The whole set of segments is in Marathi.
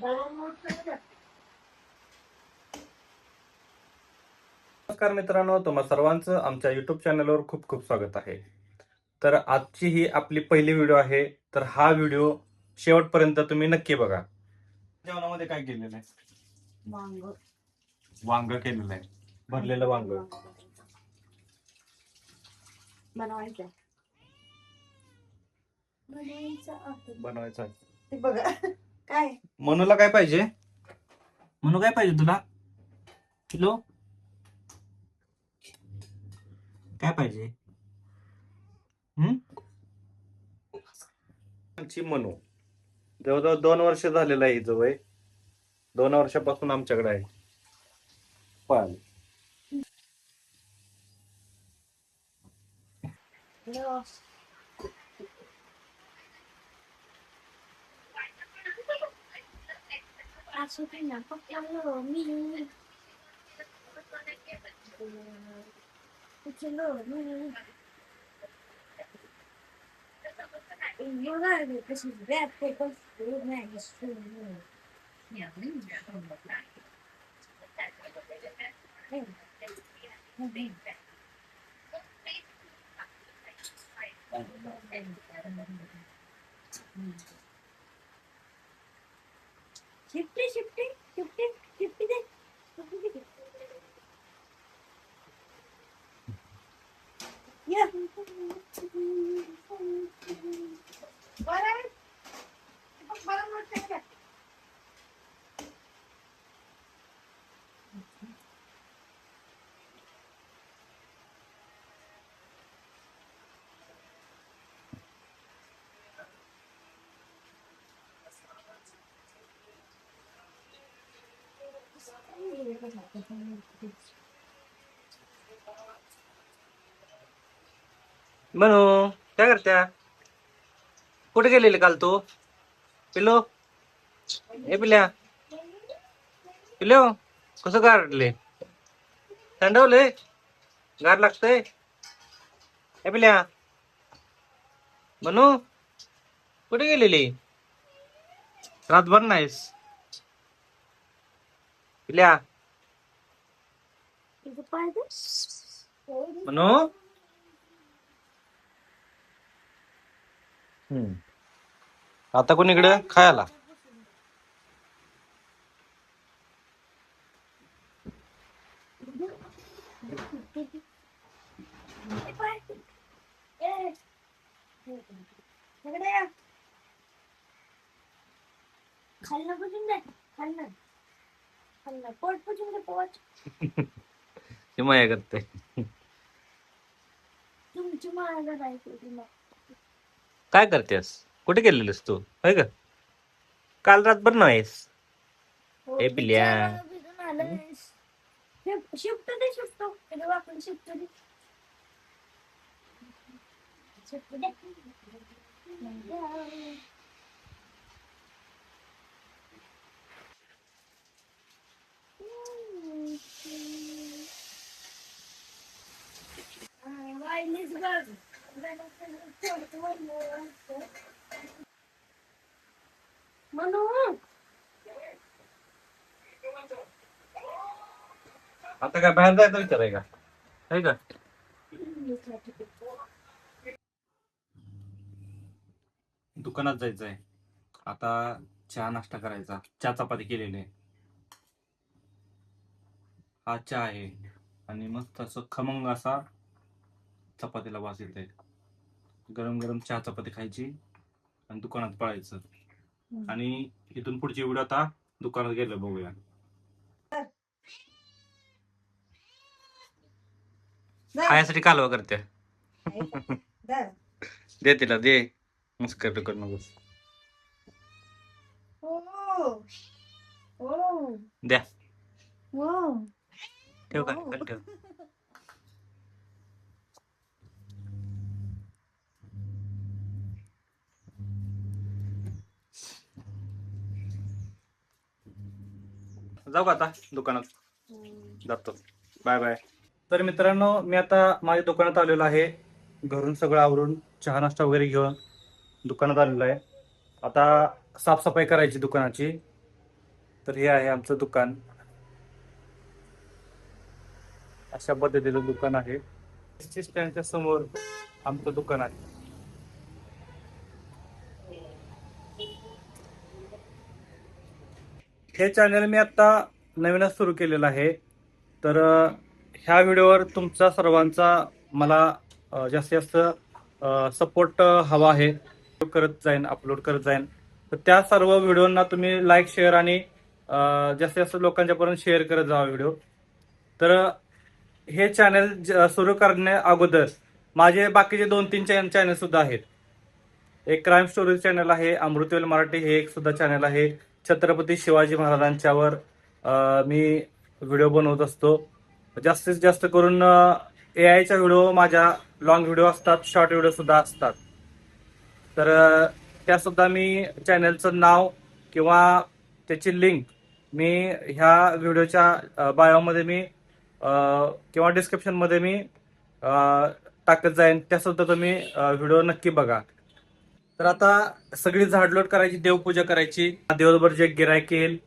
नमस्कार मित्रांनो, तुम्हा सर्वांचं आमच्या युट्यूब चॅनलवर खूप खूप स्वागत आहे. तर आजची ही आपली पहिली व्हिडिओ आहे. तर हा व्हिडिओ शेवटपर्यंत तुम्ही नक्की बघा. जेवणामध्ये काय केलेलं आहे? वांग केलेलं आहे, भरलेलं वांग बनवायचं बनवायचं आहे. ते बघा काय मनूला काय पाहिजे? मनू काय पाहिजे तुला? किलो काय पाहिजे? मनू जवळजवळ 2 वर्ष झालेलं आहे हिचं वय. 2 वर्षापासून आमच्याकडे आहे. पण असं काही ना फक्त मी चलो मी कशी बॅट पेपर नाही शिफ्टी शिफ्टी शिफ्टी शिफ्टी दे या बरं बरं मनू काय करत्या? कुठे गेलेली काल तू? पिलो ए पिल्या पिलो कसं गारले? थंडवले? गार लागतंय? ए पिल्या मनू कुठे गेलेली? रातभर नाहीस पिल्या? मनू आता कोणीकडे खायला? खाल्लं पुसून दे खाल्लं खाल्लं पोट पुसून दे पोट ते माया करते. तुमची माळा राहायची तुला काय करतेस? कुठे गेलेलीस तू? होय का? काल रातभर नाहीस. ए पिल्या शिफ्ट दे शिफ्ट आपण शिफ्ट दे शिफ्ट दे म्हणू आता काय बाहेर जायचं विचार आहे का? आहे का? दुकानात जायचंय आता. चहा नाश्ता करायचा. चहा चपाती केलेली आहे. हा चहा आहे आणि मस्त असं खमंग असा चपातीला वास येत आहे. गरम गरम चहा चपाती खायची आणि दुकानात पळायचं. आणि इथून पुढची व्हिडिओ आता दुकानात गेलं बघूया. खायसाठी कालवा करते. दे तिला दे. मस्कर कर नकोस. द्या ठेव काय ठेव. जाऊ का आता दुकानात? जातो. Bye bye. तर मित्रांनो, मी आता माझ्या दुकानात आलेलो आहे. घरून सगळं आवरून चहा नाश्ता वगैरे घेऊन दुकानात आलेलो आहे. आता साफसफाई करायची दुकानाची. तर हे आहे आमचं दुकान. अशा पद्धतीचं दुकान आहे. एसटी स्टँडच्या समोर आमचं दुकान आहे. हे चॅनल मी आता नवीनच सुरू केलेलं आहे. तर ह्या व्हिडिओवर तुमचा सर्वांचा मला जास्तीत जास्त सपोर्ट हवा आहे. करत जाईन, अपलोड करत जाईन. तर त्या सर्व व्हिडिओंना तुम्ही लाईक, शेअर आणि जास्तीत जास्त लोकांच्यापर्यंत शेअर करत जावा व्हिडिओ. तर हे चॅनल सुरू करण्या अगोदर माझे बाकीचे 2-3 चॅनल सुद्धा आहेत. एक क्राईम स्टोरी चॅनल आहे, अमृतवेल मराठी हे एक सुद्धा चॅनल आहे. छत्रपती शिवाजी महाराजांच्यावर मी व्हिडिओ बनवत असतो. जास्तीत जास्त करून AI च्या व्हिडिओ, माझ्या लॉंग व्हिडिओ असतात, शॉर्ट व्हिडिओ सुद्धा असतात. तर त्या सुद्धा मी चॅनलचं नाव किंवा त्याची लिंक मी ह्या व्हिडिओच्या बायोमध्ये मी किंवा डिस्क्रिप्शनमध्ये मी टाकत जाईन. त्या सुद्धा तुम्ही व्हिडिओ नक्की बघा. तर आता सगळी झाडलोट करायची, देवपूजा करायची. दिवसभर जे गिरायक येईल,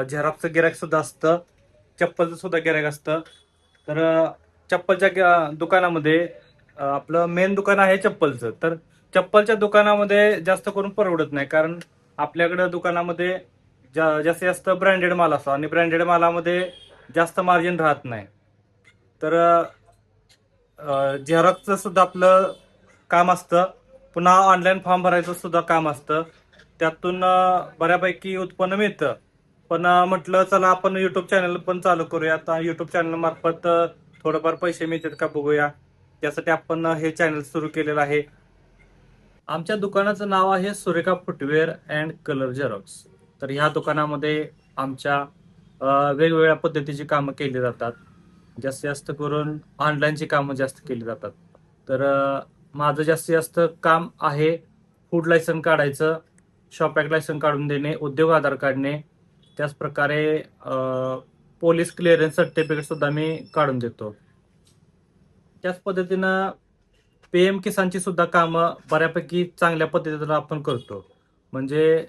झेरॉक्सचं गिरायक सुद्धा असतं, चप्पलचं सुद्धा गिरायक असतं. तर चप्पलच्या दुकानामध्ये आपलं मेन दुकान आहे चप्पलचं. तर चप्पलच्या दुकानामध्ये जास्त करून परवडत नाही, कारण आपल्याकडं दुकानामध्ये जास्तीत जास्त ब्रँडेड माल असतो आणि ब्रँडेड मालामध्ये जास्त मार्जिन राहत नाही. तर झेरॉक्सचं सुद्धा आपलं काम असतं, पुन्हा ऑनलाईन फॉर्म भरायचं सुद्धा काम असतं. त्यातून बऱ्यापैकी उत्पन्न मिळतं. पण म्हटलं चला आपण युट्यूब चॅनल पण चालू करूया. आता युट्यूब चॅनल मार्फत थोडंफार पैसे मिळतात का बघूया. त्यासाठी आपण हे चॅनल सुरू केलेलं आहे. आमच्या दुकानाचं नाव आहे Surekha footwear and colour Xerox. तर ह्या दुकानामध्ये आमच्या वेगवेगळ्या पद्धतीची कामं केली जातात. जास्तीत जास्त करून ऑनलाईनची कामं जास्त केली जातात. तर माझं जास्तीत जास्त काम आहे फूड लायसन काढायचं, शॉप ॲक्ट लायसन काढून देणे, उद्योग आधार काढणे. त्याचप्रकारे पोलीस क्लिअरन्स सर्टिफिकेट सुद्धा मी काढून देतो. त्याच पद्धतीनं PM किसानची सुद्धा कामं बऱ्यापैकी चांगल्या पद्धतीनं आपण करतो. म्हणजे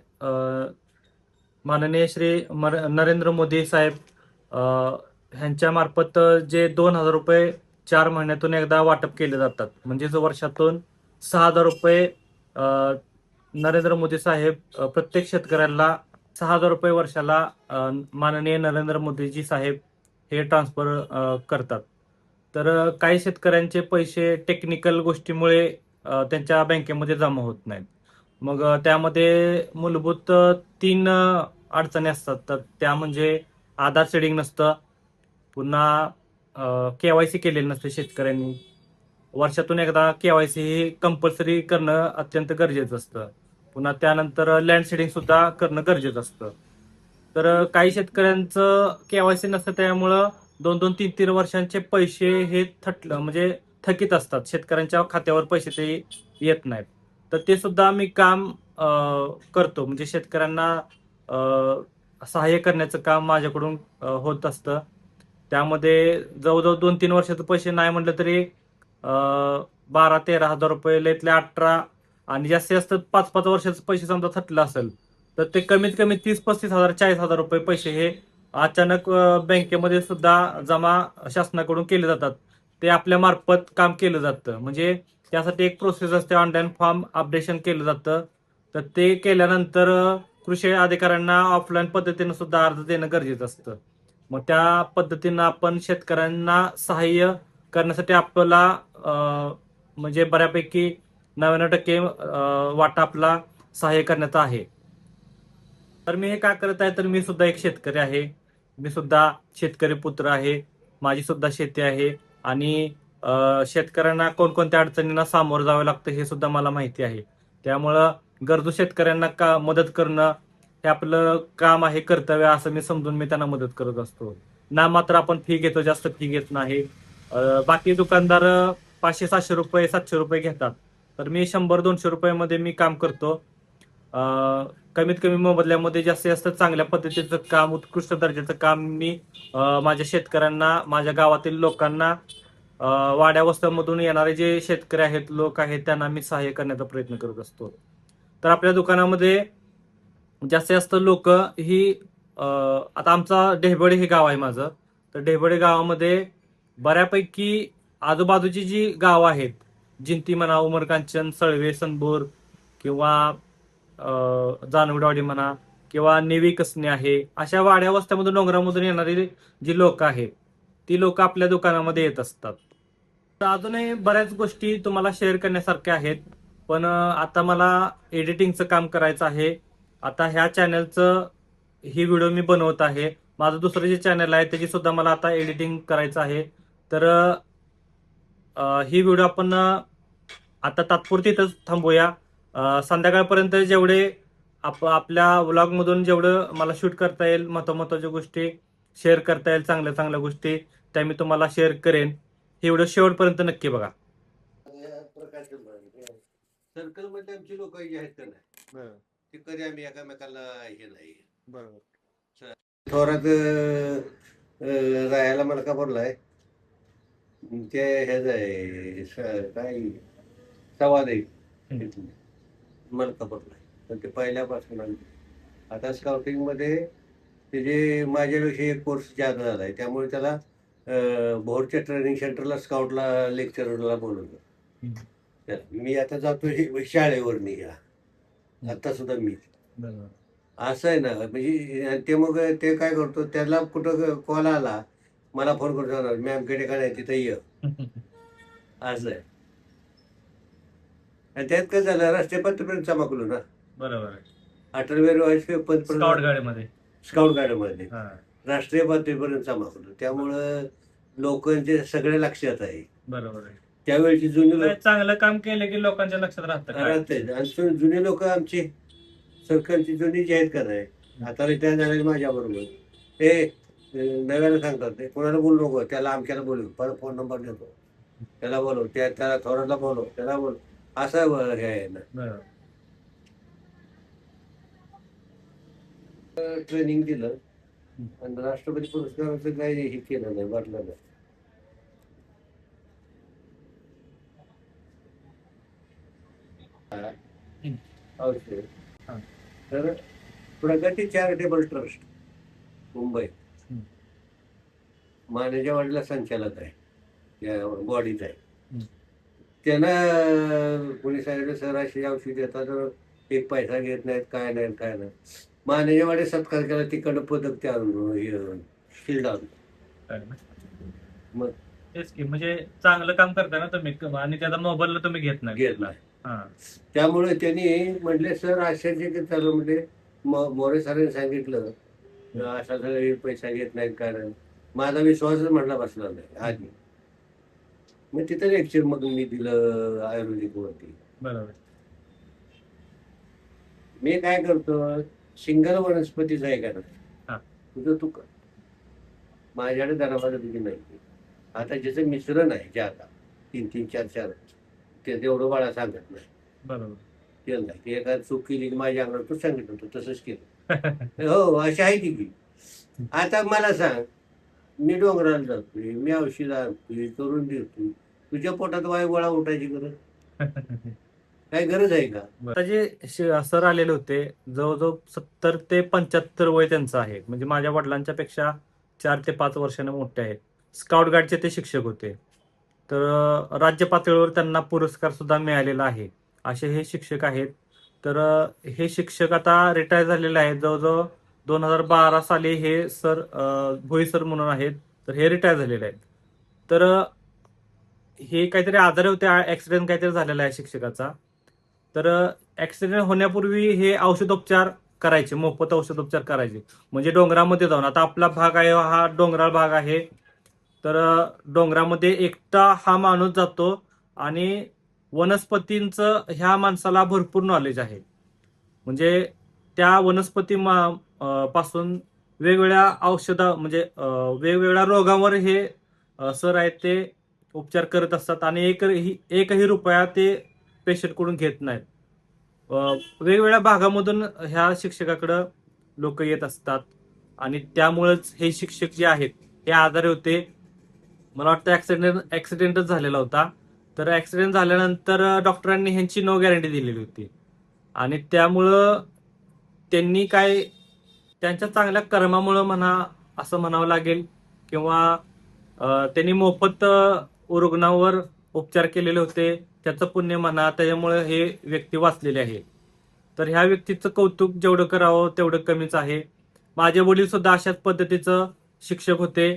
माननीय श्री नरेंद्र मोदी साहेब ह्यांच्या मार्फत जे 2,000 रुपये 4 महिन्यातून एकदा वाटप केले जातात. म्हणजे जो वर्षातून 6,000 रुपये नरेंद्र मोदी साहेब प्रत्येक शेतकऱ्याला 6,000 रुपये वर्षाला माननीय नरेंद्र मोदीजी साहेब हे ट्रान्सफर करतात. तर काही शेतकऱ्यांचे पैसे टेक्निकल गोष्टीमुळे त्यांच्या बँकेमध्ये जमा होत नाहीत. मग त्यामध्ये मूलभूत 3 अडचणी असतात. तर त्या म्हणजे आधार सीडिंग नसतं, पुन्हा KYC केलेलं नसतं शेतकऱ्यांनी. वर्षातून एकदा KYC हे कंपल्सरी करणं अत्यंत गरजेचं असतं. पुन्हा त्यानंतर लँड सीडिंग सुद्धा करणं गरजेचं असतं. तर काही शेतकऱ्यांचं KYC नसतं, त्यामुळं 2-2, 3-3 वर्षांचे पैसे हे म्हणजे थकीत असतात. शेतकऱ्यांच्या खात्यावर पैसे ते येत नाहीत. तर ते सुद्धा मी काम करतो. म्हणजे शेतकऱ्यांना सहाय्य करण्याचं काम माझ्याकडून होत असतं. त्यामध्ये जवळजवळ 2-3 वर्षाचे पैसे नाही म्हटलं तरी 12-13 हजार रुपये, लयतले 18 आणि जास्तीत जास्त 5-5 वर्षाचे पैसे समजा थटलं असेल तर ते कमीत कमी 30-35 हजार, 40 हजार रुपये पैसे हे अचानक बँकेमध्ये सुद्धा जमा शासनाकडून केले जातात. ते आपल्या मार्फत काम केलं जातं. म्हणजे त्यासाठी एक प्रोसेस असते, ऑनलाईन फॉर्म अपडेशन केलं जातं. तर ते केल्यानंतर कृषी अधिकाऱ्यांना ऑफलाईन पद्धतीनं सुद्धा अर्ज देणं गरजेचं असतं. मग त्या पद्धतीनं आपण शेतकऱ्यांना सहाय्य करण्यासाठी आपल्याला म्हणजे बऱ्यापैकी 99% वाटा आपला सहाय्य करण्याचा आहे. तर मी हे का करत आहे, तर मी सुद्धा एक शेतकरी आहे. मी सुद्धा शेतकरी पुत्र आहे. माझी सुद्धा शेती आहे आणि शेतकऱ्यांना कोणकोणत्या अडचणींना सामोरं जावं लागतं हे सुद्धा मला माहिती आहे. त्यामुळं गरजू शेतकऱ्यांना मदत करणं हे आपलं काम आहे, कर्तव्य असं मी समजून मी त्यांना मदत करत असतो. ना मात्र आपण फी घेतो, जास्त फी घेत नाही. बाकी दुकानदार 500-700 रुपये, 700 रुपये घेतात. तर मी 100-200 रुपयामध्ये मी काम करतो. कमीत कमी मोबदल्यामध्ये जास्तीत जास्त चांगल्या पद्धतीचं काम, उत्कृष्ट दर्जाचं काम मी माझ्या शेतकऱ्यांना, माझ्या गावातील लोकांना, वाड्या वस्त्यांमधून येणारे जे शेतकरी आहेत, लोक आहेत, त्यांना मी सहाय्य करण्याचा प्रयत्न करत असतो. तर आपल्या दुकानामध्ये जास्तीत जास्त लोक ही आता आमचा ढेबळे हे गाव आहे माझं. तर ढेबळे गावामध्ये बऱ्यापैकी आजूबाजूची जी गावं आहेत, जिंती म्हणा, उमरकांचन, सळवे, संभूर किंवा जानवडवाडी म्हणा किंवा नेवी कसणे आहे, अशा वाड्या वस्त्यामधून डोंगरामधून येणारी जी लोक आहेत ती लोक आपल्या दुकानामध्ये येत असतात. तर अजूनही बऱ्याच गोष्टी तुम्हाला शेअर करण्यासारख्या आहेत, पण आता मला एडिटिंगचं काम करायचं आहे. आता ह्या चॅनलचं ही व्हिडिओ मी बनवत आहे. माझं दुसरं जे चॅनल आहे त्याची सुद्धा मला आता एडिटिंग करायचं आहे. तर ही व्हिडिओ आपण आता तात्पुरती इथंच थांबूया. संध्याकाळपर्यंत जेवढे आपल्या व्लॉगमधून जेवढं मला शूट करता येईल, महत्वाच्या गोष्टी शेअर करता येईल, चांगल्या चांगल्या गोष्टी त्या मी तुम्हाला शेअर करेन. ही व्हिडिओ शेवटपर्यंत नक्की बघा. सर्कल मध्ये आमची लोक जी आहेत का नाही ते कधी आम्ही एकामेकाला हे नाही. बरोबर. थोरात राहायला मला का बोललाय ते ह्याच आहे काय सवादे मला का बोललाय पण ते पहिल्यापासून आता स्काउटिंग मध्ये त्याचे माझ्यापेक्षा एक कोर्स जादा झालाय त्यामुळे त्याला भोरच्या ट्रेनिंग सेंटरला स्काउटला लेक्चरला बोलवलं. मी आता जातो शाळेवर आता सुद्धा मी असं आहे ना म्हणजे ते मग ते काय करतो त्याला कुठं कॉल आला मला फोन करून सांगणार मॅमकडे का नाही तिथं ये असं आहे. आणि त्यात काय झालं राष्ट्रीय पत्रपर्यंत चमकलो ना. बरोबर. 18वे स्काउट गाडीमध्ये स्काउट गाडीमध्ये राष्ट्रीय पातळीपर्यंत चमकलो त्यामुळं लोकांचे सगळे लक्षात आहे. बरोबर आहे. त्यावेळेची जुनी चांगलं काम केलं की लोकांच्या लक्षात राहते आणि जुनी लोक आमची सरकारची जुनी जी आहेत का नाही आता रिटायर झालेली माझ्या बरोबर ते नव्यानं सांगतात ते कोणाला बोलू नको त्याला अमक्याला बोलू परत फोन नंबर देतो त्याला बोलव त्याला थोराला बोलव त्याला बोलव असं हे आहे ना. ट्रेनिंग दिलं आणि राष्ट्रपती पुरस्काराचं काही हे केलं नाही वाटलं नाही. तर प्रगती चॅरिटेबल ट्रस्ट मुंबई मानेजावाडीला संचालक आहे या बॉडीचा आहे. त्यांना कोणी सांगितलं सर अशी औषध देतात तर एक पैसा घेत नाहीत काय नाही मानेजावाडी सत्कार केला तिकडं पदक त्या शिल्ड आणून मग तेच की म्हणजे चांगलं काम करता ना तुम्ही आणि त्याचा मोबाईलला तुम्ही घेत नाही. त्यामुळे त्यांनी म्हटले सर अशाचे ते चालू म्हणजे मोरे सरांनी सांगितलं असा सगळे पैसा घेत नाहीत कारण माझा विश्वासच म्हटला बसला नाही आधी. मग तिथं लेक्चर मग मी दिलं आयुर्वेदिक वरती. बरोबर. मी काय करतो सिंगल वनस्पतीच आहे का तुझं तू कर माझ्याकडे दरामध्ये तुझी नाही. आता ज्याचं मिश्रण आहे जे आता 3-3, 4-4 ते तेवढं बाळा सांगत नाही. बरोबर. केलं नाही ते एका चूक केली की माझ्या अंगावर तू सांगितलं होतं तसंच केलं. हो अशी आहे की आता मला सांग मी डोंगराला जातोय मी औषध आणतोय करून देतोय तुझ्या पोटात वायू गोळा उठायची गरज काय गरज आहे का. आता जे सर आलेले होते जवळजवळ 70 ते 75 वय त्यांचं आहे म्हणजे माझ्या वडिलांच्या पेक्षा 4 ते 5 वर्षांनी मोठे आहेत. स्काउट गाईडचे ते शिक्षक होते. तर राज्य पातळीवर त्यांना पुरस्कार सुद्धा मिळालेला आहे. असे हे शिक्षक आहेत. तर हे शिक्षक आता रिटायर झालेले आहेत. जवळजवळ 2012 साली हे सर भोई सर म्हणून आहेत. तर हे रिटायर झालेले आहेत. तर हे काहीतरी आजारी होते ऍक्सिडेंट काहीतरी झालेला आहे शिक्षकाचा. तर ऍक्सिडेंट होण्यापूर्वी हे औषधोपचार करायचे मोफत औषधोपचार करायचे म्हणजे डोंगरामध्ये जाऊन. आता आपला भाग आहे हा डोंगराळ भाग आहे. तर डोंगरामध्ये एकटा हा माणूस जातो आणि वनस्पतींचं ह्या माणसाला भरपूर नॉलेज आहे. म्हणजे त्या वनस्पती पासून वेगवेगळ्या म्हणजे वेगवेगळ्या रोगांवर हे सर आहेत ते उपचार करत असतात आणि एकही रुपया ते पेशंटकडून घेत नाहीत. वेगवेगळ्या भागामधून ह्या शिक्षकाकडं लोक येत असतात आणि त्यामुळेच हे शिक्षक जे आहेत हे आजारी होते. मला वाटतं ऍक्सिडेंटच झालेला होता. तर ऍक्सिडेंट झाल्यानंतर डॉक्टरांनी ह्यांची नो गॅरंटी दिलेली होती आणि त्यामुळं त्यांनी काय त्यांच्या चांगल्या कर्मामुळं म्हणा असं म्हणावं लागेल, किंवा त्यांनी मोफत रुग्णावर उपचार केलेले होते, त्याचं पुण्य म्हणा, त्याच्यामुळे हे व्यक्ती वाचलेले आहे. तर ह्या व्यक्तीचं कौतुक जेवढं करावं तेवढं कमीच आहे. माझे वडील सुद्धा अशाच पद्धतीचं शिक्षक होते.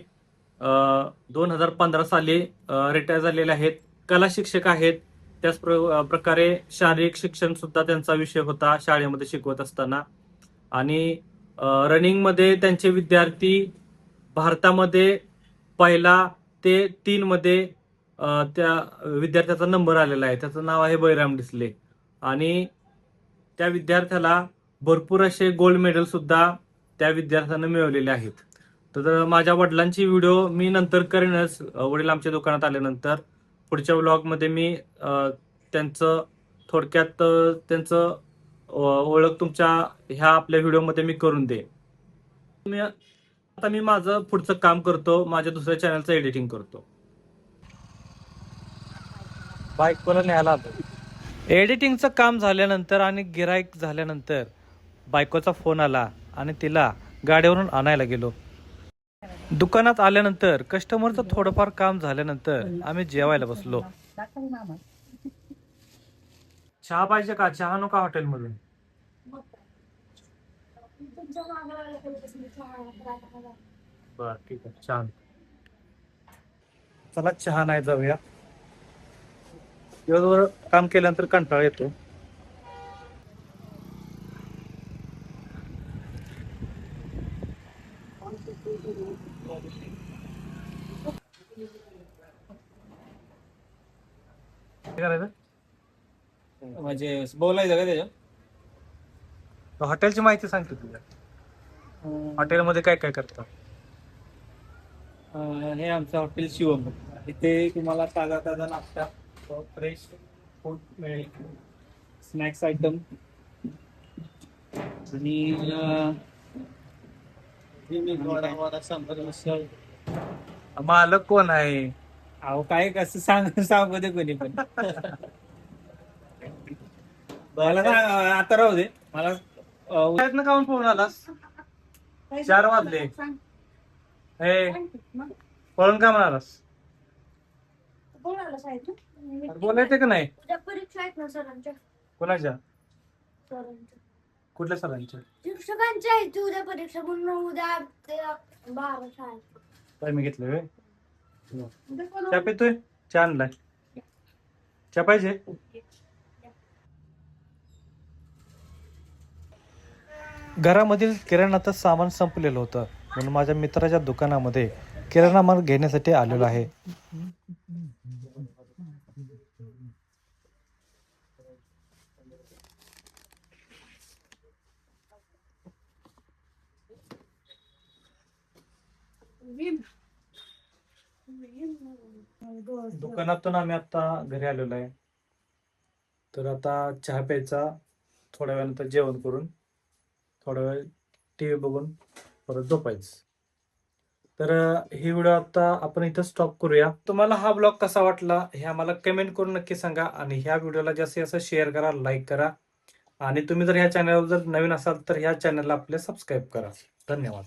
2015 साली रिटायर झालेले आहेत. कला शिक्षक आहेत. त्याच प्रकारे शारीरिक शिक्षण सुद्धा त्यांचा विषय होता शाळेमध्ये शिकवत असताना. आणि रनिंगमध्ये त्यांचे विद्यार्थी भारतामध्ये 1 ते 3 मध्ये त्या विद्यार्थ्याचा नंबर आलेला आहे. त्याचं नाव आहे बैराम डिसले. आणि त्या विद्यार्थ्याला भरपूर असे गोल्ड मेडल सुद्धा त्या विद्यार्थ्यानं मिळवलेले आहेत. तर माझ्या वडिलांची व्हिडिओ मी नंतर करेनच, वडील आमच्या दुकानात आल्यानंतर. पुढच्या व्लॉगमध्ये मी त्यांचं थोडक्यात त्यांचं ओळख तुमच्या ह्या आपल्या व्हिडिओमध्ये मी करून देईन. आता मी माझं पुढचं काम करतो, माझ्या दुसऱ्या चॅनलचं एडिटिंग करतो. बायकोला न्यायला आलो. एडिटिंगचं काम झाल्यानंतर आणि गिराईक झाल्यानंतर बायकोचा फोन आला आणि तिला गाडीवरून आणायला गेलो. दुकानात आल्यानंतर कस्टमरचं थोडंफार काम झाल्यानंतर आम्ही जेवायला बसलो. चहा पाहिजे का? चहा नका हॉटेलमधून? बर ठीक आहे, छान. चला चहा नाही जाऊया. दिवसभर काम केल्यानंतर कंटाळा येतो. म्हणजे बोलायचं का त्याच्यात? हॉटेलची माहिती सांगते तुला. हॉटेलमध्ये काय काय करतात? हे आमचं हॉटेल शिवम. इथे तुम्हाला ताजा ताजा नाश्ता, फ्रेश फूड मिळेल, स्नॅक्स आयटम आणि सांबार मिसळ. मालक कोण आहे? अहो काय कसं सांगू दे कोणी पण. मला सांग, आता राहू दे मला. प्रयत्न काऊन फोन आलास? 4 वाजले. हे पळून का म्हणालास? कोणाला सांगितलं? बोलायचं का नाही? उद्या परीक्षा आहेत ना सरांच्या. कोणाच्या? सरांच्या. कुठल्या सरांच्या? शिक्षकांच्या आहेत उद्या परीक्षा, म्हणून उद्या ते 12 शाळेत. काय मी घेतलं वे? चहा पितोय? चहा आणलाय. चहा पाहिजे? घरामधील किराणाचं सामान संपलेलं होतं, म्हणून माझ्या मित्राच्या दुकानामध्ये किराणा माल घेण्यासाठी आलेलो आहे. दुकानातून आम्ही आता घरी आलेलो आहे. तर आता चहा प्यायचा, थोड्या वेळानंतर जेवण करून थोडा वेळ टीव्ही बघून परत झोपायचं. तर ही व्हिडिओ आता आपण इथं स्टॉप करूया. तुम्हाला हा ब्लॉग कसा वाटला हे आम्हाला कमेंट करून नक्की सांगा. आणि ह्या व्हिडिओला जास्तीत जास्त शेअर करा, लाईक करा. आणि तुम्ही जर ह्या चॅनलवर जर नवीन असाल तर ह्या चॅनलला आपले सबस्क्राईब करा. धन्यवाद.